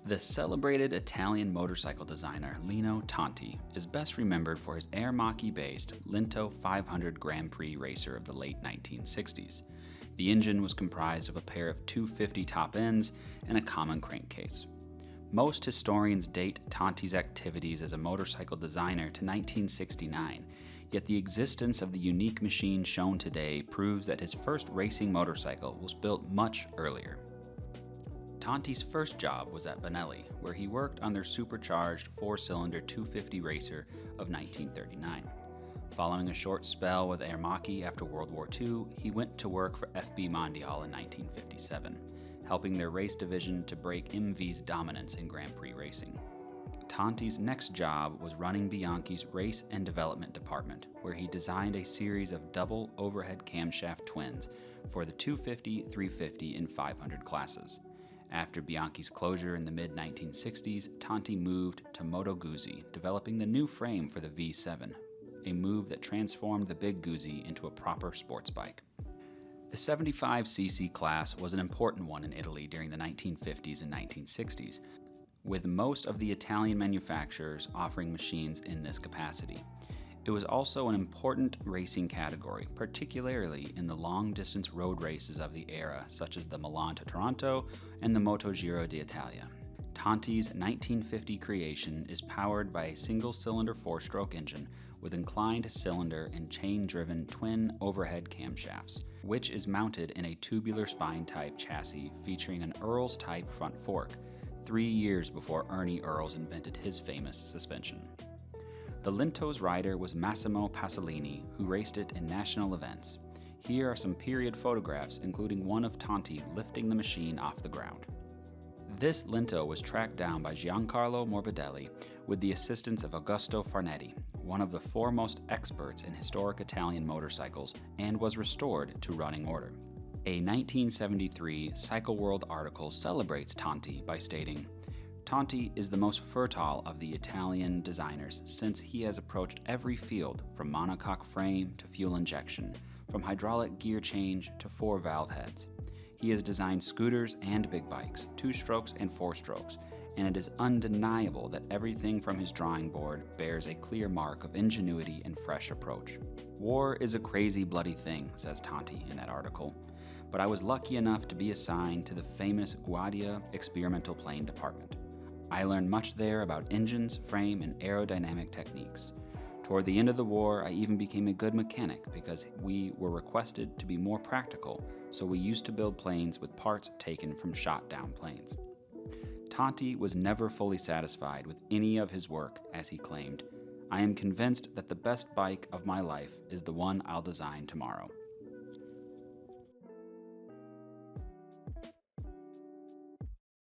The celebrated Italian motorcycle designer Lino Tonti is best remembered for his Aermacchi-based Linto 500 Grand Prix racer of the late 1960s. The engine was comprised of a pair of 250 top ends and a common crankcase. Most historians date Tonti's activities as a motorcycle designer to 1969, yet the existence of the unique machine shown today proves that his first racing motorcycle was built much earlier. Tonti's first job was at Benelli, where he worked on their supercharged four-cylinder 250 racer of 1939. Following a short spell with Aermacchi after World War II, he went to work for FB Mondial in 1957, helping their race division to break MV's dominance in Grand Prix racing. Tonti's next job was running Bianchi's Race and Development Department, where he designed a series of double overhead camshaft twins for the 250, 350, and 500 classes. After Bianchi's closure in the mid-1960s, Tonti moved to Moto Guzzi, developing the new frame for the V7, a move that transformed the Big Guzzi into a proper sports bike. The 75cc class was an important one in Italy during the 1950s and 1960s, with most of the Italian manufacturers offering machines in this capacity. It was also an important racing category, particularly in the long-distance road races of the era, such as the Milan to Toronto and the MotoGiro d'Italia. Tonti's 1950 creation is powered by a single-cylinder four-stroke engine with inclined cylinder and chain-driven twin overhead camshafts, which is mounted in a tubular spine-type chassis featuring an Earls-type front fork, 3 years before Ernie Earls invented his famous suspension. The Linto's rider was Massimo Pasolini, who raced it in national events. Here are some period photographs, including one of Tonti lifting the machine off the ground. This Linto was tracked down by Giancarlo Morbidelli with the assistance of Augusto Farnetti, one of the foremost experts in historic Italian motorcycles, and was restored to running order. A 1973 Cycle World article celebrates Tonti by stating, "Tonti is the most fertile of the Italian designers since he has approached every field from monocoque frame to fuel injection, from hydraulic gear change to four-valve heads. He has designed scooters and big bikes, 2-strokes and 4-strokes, and it is undeniable that everything from his drawing board bears a clear mark of ingenuity and fresh approach. War is a crazy, bloody thing," says Tonti in that article, "but I was lucky enough to be assigned to the famous Guardia Experimental Plane Department. I learned much there about engines, frame, and aerodynamic techniques. Toward the end of the war, I even became a good mechanic because we were requested to be more practical, so we used to build planes with parts taken from shot-down planes." Tonti was never fully satisfied with any of his work, as he claimed, "I am convinced that the best bike of my life is the one I'll design tomorrow."